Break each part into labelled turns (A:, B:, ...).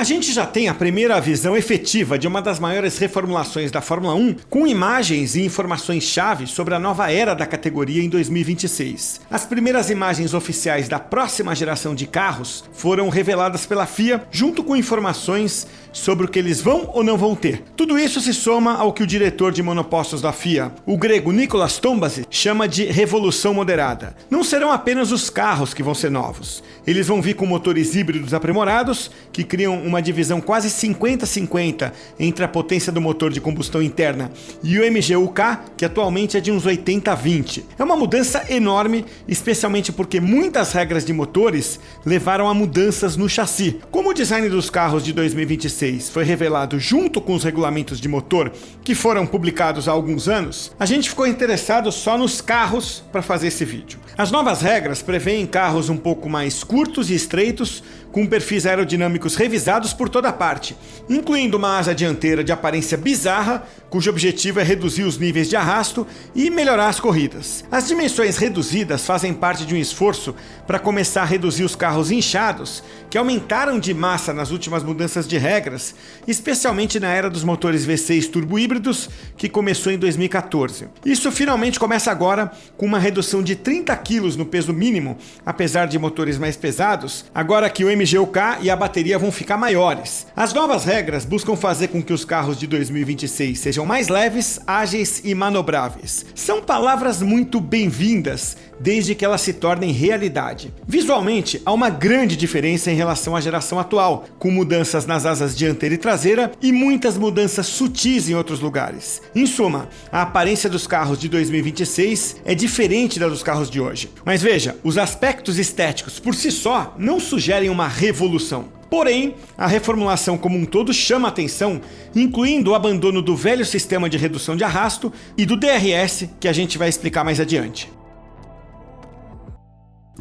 A: gente já tem a primeira visão efetiva de uma das maiores reformulações da Fórmula 1, com imagens e informações-chave sobre a nova era da categoria em 2026. As primeiras imagens oficiais da próxima geração de carros foram reveladas pela FIA, junto com informações sobre o que eles vão ou não vão ter. Tudo isso se soma ao que o diretor de monopostos da FIA, o grego Nicolas Tombasi, chama de revolução moderada. Não serão apenas os carros que vão ser novos. Eles vão vir com motores híbridos aprimorados, que criam uma divisão quase 50-50 entre a potência do motor de combustão interna e o MGU-K, que atualmente é de uns 80-20. É uma mudança enorme, especialmente porque muitas regras de motores levaram a mudanças no chassi. Como o design dos carros de 2026 foi revelado junto com os regulamentos de motor que foram publicados há alguns anos, a gente ficou interessado só nos carros para fazer esse vídeo. As novas regras prevêem carros um pouco mais curtos e estreitos, com perfis aerodinâmicos revisados por toda parte, incluindo uma asa dianteira de aparência bizarra, cujo objetivo é reduzir os níveis de arrasto e melhorar as corridas. As dimensões reduzidas fazem parte de um esforço para começar a reduzir os carros inchados, que aumentaram de massa nas últimas mudanças de regras, especialmente na era dos motores V6 turbo-híbridos, que começou em 2014. Isso finalmente começa agora, com uma redução de 30 kg no peso mínimo, apesar de motores mais pesados, agora que o MGU-K e a bateria vão ficar maiores. As novas regras buscam fazer com que os carros de 2026 sejam mais leves, ágeis e manobráveis. São palavras muito bem-vindas, desde que elas se tornem realidade. Visualmente, há uma grande diferença em relação à geração atual, com mudanças nas asas dianteira e traseira e muitas mudanças sutis em outros lugares. Em suma, a aparência dos carros de 2026 é diferente da dos carros de hoje. Mas veja, os aspectos estéticos por si só não sugerem uma revolução. Porém, a reformulação como um todo chama a atenção, incluindo o abandono do velho sistema de redução de arrasto e do DRS, que a gente vai explicar mais adiante.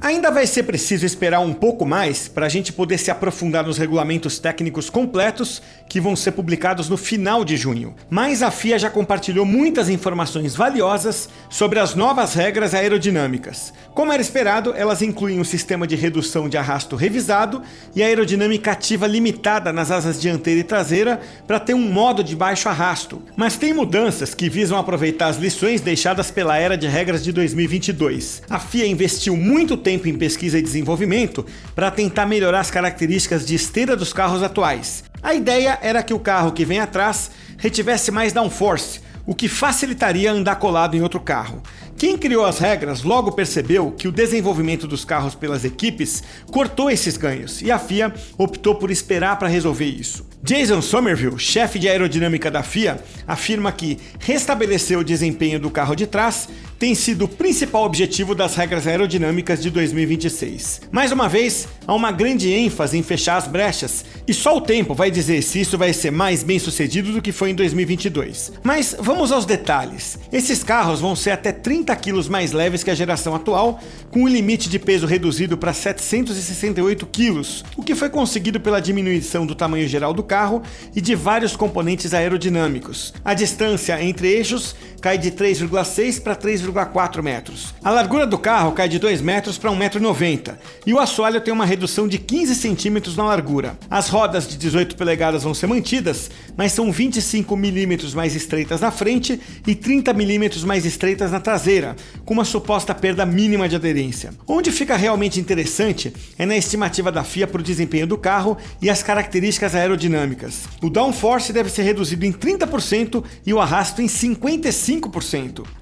A: Ainda vai ser preciso esperar um pouco mais para a gente poder se aprofundar nos regulamentos técnicos completos que vão ser publicados no final de junho. Mas a FIA já compartilhou muitas informações valiosas sobre as novas regras aerodinâmicas. Como era esperado, elas incluem um sistema de redução de arrasto revisado e a aerodinâmica ativa limitada nas asas dianteira e traseira para ter um modo de baixo arrasto. Mas tem mudanças que visam aproveitar as lições deixadas pela era de regras de 2022. A FIA investiu muito tempo em pesquisa e desenvolvimento para tentar melhorar as características de esteira dos carros atuais. A ideia era que o carro que vem atrás retivesse mais downforce, o que facilitaria andar colado em outro carro. Quem criou as regras logo percebeu que o desenvolvimento dos carros pelas equipes cortou esses ganhos e a FIA optou por esperar para resolver isso. Jason Somerville, chefe de aerodinâmica da FIA, afirma que restabelecer o desempenho do carro de trás tem sido o principal objetivo das regras aerodinâmicas de 2026. Mais uma vez, há uma grande ênfase em fechar as brechas, e só o tempo vai dizer se isso vai ser mais bem sucedido do que foi em 2022. Mas vamos aos detalhes. Esses carros vão ser até 30 kg mais leves que a geração atual, com um limite de peso reduzido para 768 kg, o que foi conseguido pela diminuição do tamanho geral do carro e de vários componentes aerodinâmicos. A distância entre eixos cai de 3,6 para 3,4 metros. A largura do carro cai de 2 metros para 1,90 m e o assoalho tem uma redução de 15 centímetros na largura. As rodas de 18 polegadas vão ser mantidas, mas são 25 milímetros mais estreitas na frente e 30 milímetros mais estreitas na traseira, com uma suposta perda mínima de aderência. Onde fica realmente interessante é na estimativa da FIA para o desempenho do carro e as características aerodinâmicas. O downforce deve ser reduzido em 30% e o arrasto em 55%.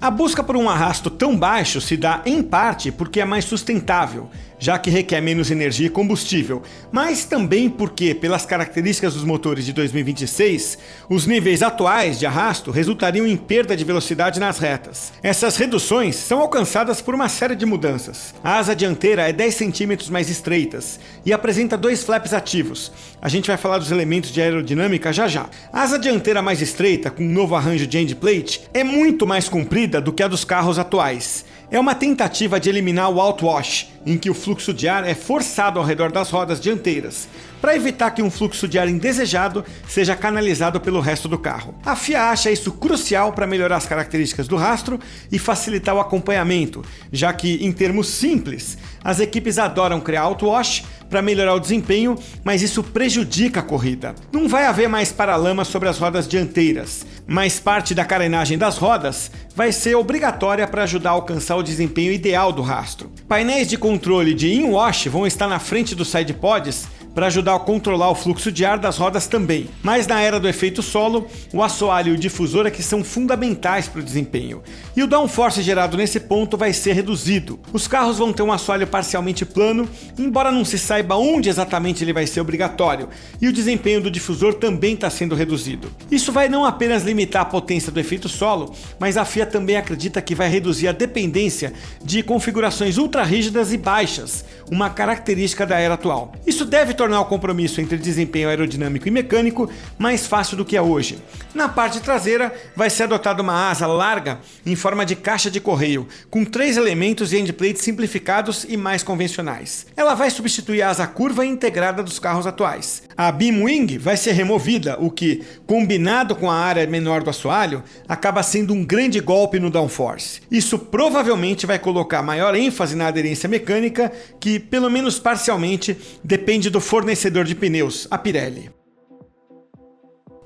A: A busca por um arrasto tão baixo se dá em parte porque é mais sustentável, já que requer menos energia e combustível, mas também porque, pelas características dos motores de 2026, os níveis atuais de arrasto resultariam em perda de velocidade nas retas. Essas reduções são alcançadas por uma série de mudanças. A asa dianteira é 10 centímetros mais estreitas e apresenta 2 flaps ativos. A gente vai falar dos elementos de aerodinâmica já já. A asa dianteira mais estreita, com um novo arranjo de endplate, é muito mais comprida do que a dos carros atuais. É uma tentativa de eliminar o outwash, em que o fluxo de ar é forçado ao redor das rodas dianteiras, para evitar que um fluxo de ar indesejado seja canalizado pelo resto do carro. A FIA acha isso crucial para melhorar as características do rastro e facilitar o acompanhamento, já que, em termos simples, as equipes adoram criar outwash para melhorar o desempenho, mas isso prejudica a corrida. Não vai haver mais paralamas sobre as rodas dianteiras, mas parte da carenagem das rodas vai ser obrigatória para ajudar a alcançar o desempenho ideal do rastro. Painéis de controle de in-wash vão estar na frente dos sidepods para ajudar a controlar o fluxo de ar das rodas também. Mas na era do efeito solo, o assoalho e o difusor é que são fundamentais para o desempenho. E o downforce gerado nesse ponto vai ser reduzido. Os carros vão ter um assoalho parcialmente plano, embora não se saiba onde exatamente ele vai ser obrigatório, e o desempenho do difusor também está sendo reduzido. Isso vai não apenas limitar a potência do efeito solo, mas a FIA também acredita que vai reduzir a dependência de configurações ultra rígidas e baixas, uma característica da era atual. Isso deve tornar o compromisso entre desempenho aerodinâmico e mecânico mais fácil do que é hoje. Na parte traseira, vai ser adotada uma asa larga em forma de caixa de correio, com 3 elementos e endplates simplificados e mais convencionais. Ela vai substituir a asa curva integrada dos carros atuais. A beam wing vai ser removida, o que, combinado com a área menor do assoalho, acaba sendo um grande golpe no downforce. Isso provavelmente vai colocar maior ênfase na aderência mecânica, que, pelo menos parcialmente, depende do fornecedor de pneus, a Pirelli.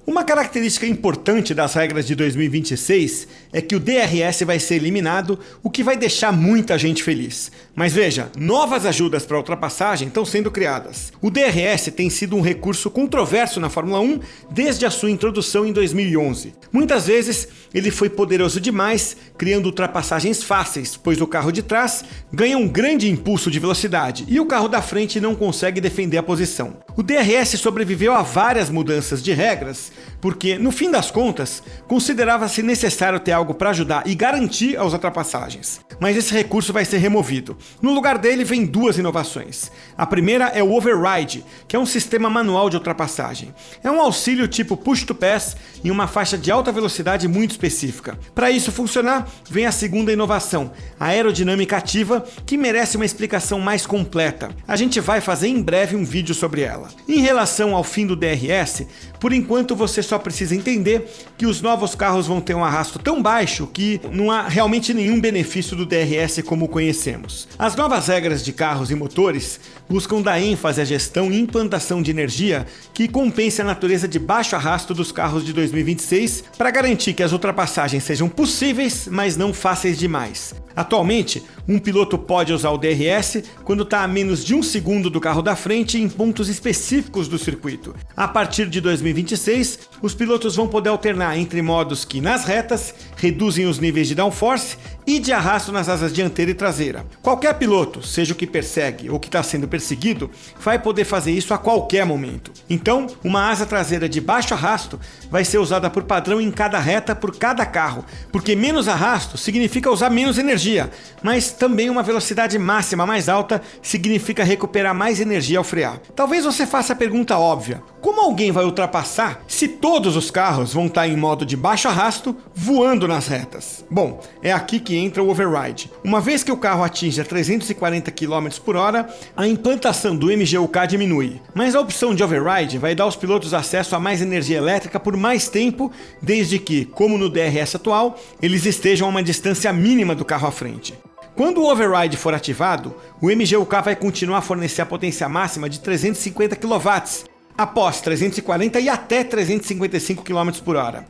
A: Uma característica importante das regras de 2026 é que o DRS vai ser eliminado, o que vai deixar muita gente feliz. Mas veja, novas ajudas para ultrapassagem estão sendo criadas. O DRS tem sido um recurso controverso na Fórmula 1 desde a sua introdução em 2011. Muitas vezes ele foi poderoso demais, criando ultrapassagens fáceis, pois o carro de trás ganha um grande impulso de velocidade e o carro da frente não consegue defender a posição. O DRS sobreviveu a várias mudanças de regras, porque, no fim das contas, considerava-se necessário ter algo para ajudar e garantir as ultrapassagens. Mas esse recurso vai ser removido. No lugar dele vem 2 inovações. A primeira é o Override, que é um sistema manual de ultrapassagem. É um auxílio tipo push to pass em uma faixa de alta velocidade muito específica. Para isso funcionar, vem a segunda inovação, a aerodinâmica ativa, que merece uma explicação mais completa. A gente vai fazer em breve um vídeo sobre ela. Em relação ao fim do DRS, por enquanto você só precisa entender que os novos carros vão ter um arrasto tão baixo que não há realmente nenhum benefício do DRS como conhecemos. As novas regras de carros e motores buscam dar ênfase à gestão e implantação de energia que compense a natureza de baixo arrasto dos carros de 2026 para garantir que as ultrapassagens sejam possíveis, mas não fáceis demais. Atualmente, um piloto pode usar o DRS quando está a menos de 1 segundo do carro da frente em pontos específicos do circuito. A partir de 2026, os pilotos vão poder alternar entre modos que, nas retas, reduzem os níveis de downforce e de arrasto nas asas dianteira e traseira. Qualquer piloto, seja o que persegue ou que está sendo perseguido, vai poder fazer isso a qualquer momento. Então, uma asa traseira de baixo arrasto vai ser usada por padrão em cada reta por cada carro, porque menos arrasto significa usar menos energia, mas também uma velocidade máxima mais alta significa recuperar mais energia ao frear. Talvez você faça a pergunta óbvia: como alguém vai ultrapassar se todos os carros vão estar em modo de baixo arrasto voando nas retas? Bom, é aqui que entra o Override. Uma vez que o carro atinge 340 km por hora, a implantação do MGU-K diminui. Mas a opção de Override vai dar aos pilotos acesso a mais energia elétrica por mais tempo, desde que, como no DRS atual, eles estejam a uma distância mínima do carro à frente. Quando o Override for ativado, o MGU-K vai continuar a fornecer a potência máxima de 350 kW, após 340 e até 355 km por hora.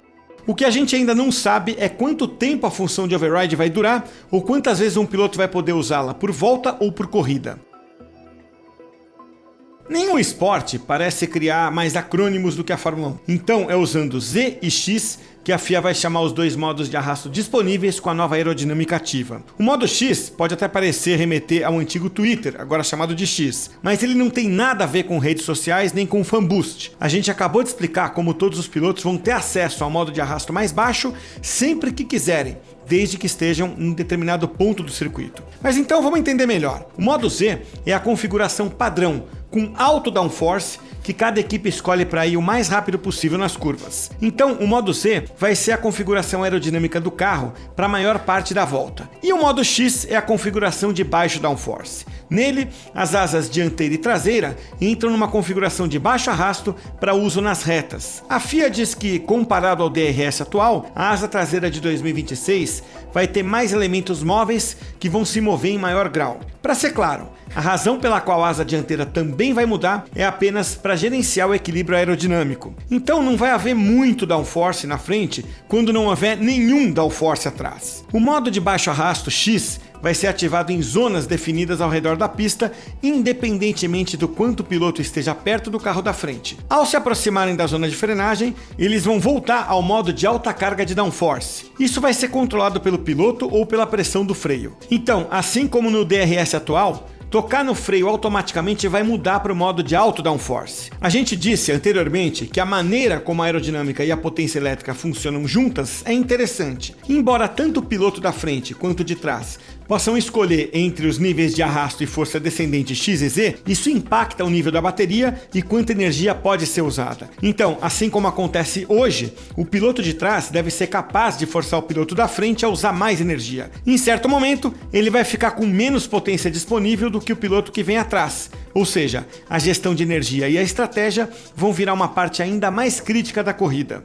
A: O que a gente ainda não sabe é quanto tempo a função de Override vai durar ou quantas vezes um piloto vai poder usá-la, por volta ou por corrida. Nenhum esporte parece criar mais acrônimos do que a Fórmula 1. Então é usando Z e X que a FIA vai chamar os 2 modos de arrasto disponíveis com a nova aerodinâmica ativa. O modo X pode até parecer remeter ao antigo Twitter, agora chamado de X, mas ele não tem nada a ver com redes sociais nem com fanboost. A gente acabou de explicar como todos os pilotos vão ter acesso ao modo de arrasto mais baixo sempre que quiserem, desde que estejam em um determinado ponto do circuito. Mas então vamos entender melhor. O modo Z é a configuração padrão, com alto downforce, que cada equipe escolhe para ir o mais rápido possível nas curvas. Então, o modo C vai ser a configuração aerodinâmica do carro para a maior parte da volta. E o modo X é a configuração de baixo downforce. Nele, as asas dianteira e traseira entram numa configuração de baixo arrasto para uso nas retas. A FIA diz que, comparado ao DRS atual, a asa traseira de 2026 vai ter mais elementos móveis que vão se mover em maior grau. Para ser claro, a razão pela qual a asa dianteira também vai mudar é apenas para gerenciar o equilíbrio aerodinâmico. Então não vai haver muito downforce na frente quando não houver nenhum downforce atrás. O modo de baixo arrasto X vai ser ativado em zonas definidas ao redor da pista, independentemente do quanto o piloto esteja perto do carro da frente. Ao se aproximarem da zona de frenagem, eles vão voltar ao modo de alta carga de downforce. Isso vai ser controlado pelo piloto ou pela pressão do freio. Então, assim como no DRS atual, tocar no freio automaticamente vai mudar para o modo de alto downforce. A gente disse anteriormente que a maneira como a aerodinâmica e a potência elétrica funcionam juntas é interessante. Embora tanto o piloto da frente quanto de trás possam escolher entre os níveis de arrasto e força descendente X e Z, isso impacta o nível da bateria e quanta energia pode ser usada. Então, assim como acontece hoje, o piloto de trás deve ser capaz de forçar o piloto da frente a usar mais energia. Em certo momento, ele vai ficar com menos potência disponível do que o piloto que vem atrás. Ou seja, a gestão de energia e a estratégia vão virar uma parte ainda mais crítica da corrida.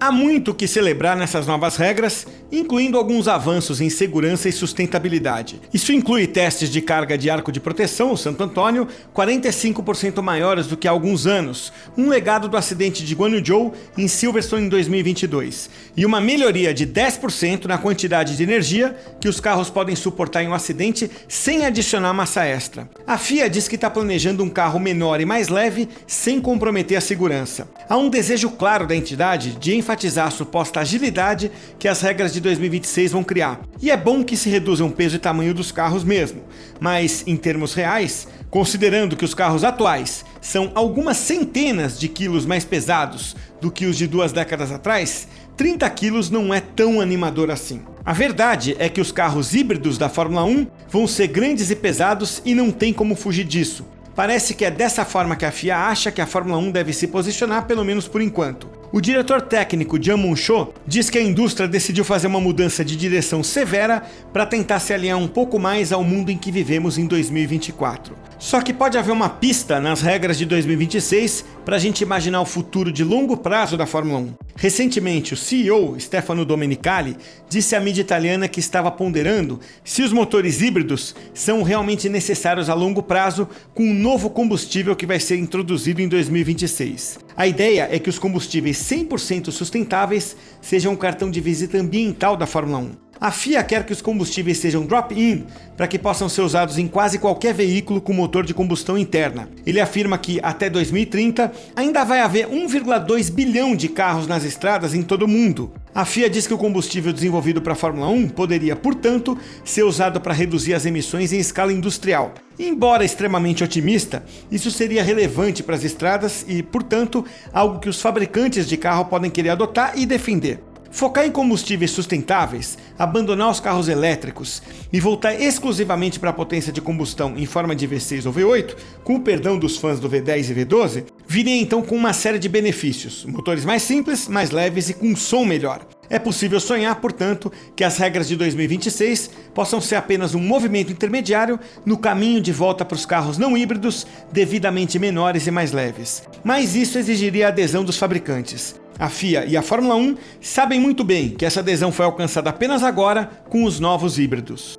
A: Há muito o que celebrar nessas novas regras, incluindo alguns avanços em segurança e sustentabilidade. Isso inclui testes de carga de arco de proteção, o Santo Antônio, 45% maiores do que há alguns anos, um legado do acidente de Guanyu em Silverstone em 2022, e uma melhoria de 10% na quantidade de energia que os carros podem suportar em um acidente sem adicionar massa extra. A FIA diz que está planejando um carro menor e mais leve sem comprometer a segurança. Há um desejo claro da entidade de enfatizar a suposta agilidade que as regras de 2026 vão criar. E é bom que se reduzam o peso e tamanho dos carros mesmo, mas em termos reais, considerando que os carros atuais são algumas centenas de quilos mais pesados do que os de 2 décadas atrás, 30 quilos não é tão animador assim. A verdade é que os carros híbridos da Fórmula 1 vão ser grandes e pesados e não tem como fugir disso. Parece que é dessa forma que a FIA acha que a Fórmula 1 deve se posicionar, pelo menos por enquanto. O diretor técnico Jean Monchot diz que a indústria decidiu fazer uma mudança de direção severa para tentar se alinhar um pouco mais ao mundo em que vivemos em 2024. Só que pode haver uma pista nas regras de 2026 para a gente imaginar o futuro de longo prazo da Fórmula 1. Recentemente, o CEO, Stefano Domenicali, disse à mídia italiana que estava ponderando se os motores híbridos são realmente necessários a longo prazo com um novo combustível que vai ser introduzido em 2026. A ideia é que os combustíveis 100% sustentáveis sejam um cartão de visita ambiental da Fórmula 1. A FIA quer que os combustíveis sejam drop-in para que possam ser usados em quase qualquer veículo com motor de combustão interna. Ele afirma que até 2030 ainda vai haver 1,2 bilhão de carros nas estradas em todo o mundo. A FIA diz que o combustível desenvolvido para a Fórmula 1 poderia, portanto, ser usado para reduzir as emissões em escala industrial. Embora extremamente otimista, isso seria relevante para as estradas e, portanto, algo que os fabricantes de carro podem querer adotar e defender. Focar em combustíveis sustentáveis, abandonar os carros elétricos e voltar exclusivamente para a potência de combustão em forma de V6 ou V8, com o perdão dos fãs do V10 e V12, viria então com uma série de benefícios, motores mais simples, mais leves e com som melhor. É possível sonhar, portanto, que as regras de 2026 possam ser apenas um movimento intermediário no caminho de volta para os carros não híbridos devidamente menores e mais leves. Mas isso exigiria a adesão dos fabricantes. A FIA e a Fórmula 1 sabem muito bem que essa adesão foi alcançada apenas agora com os novos híbridos.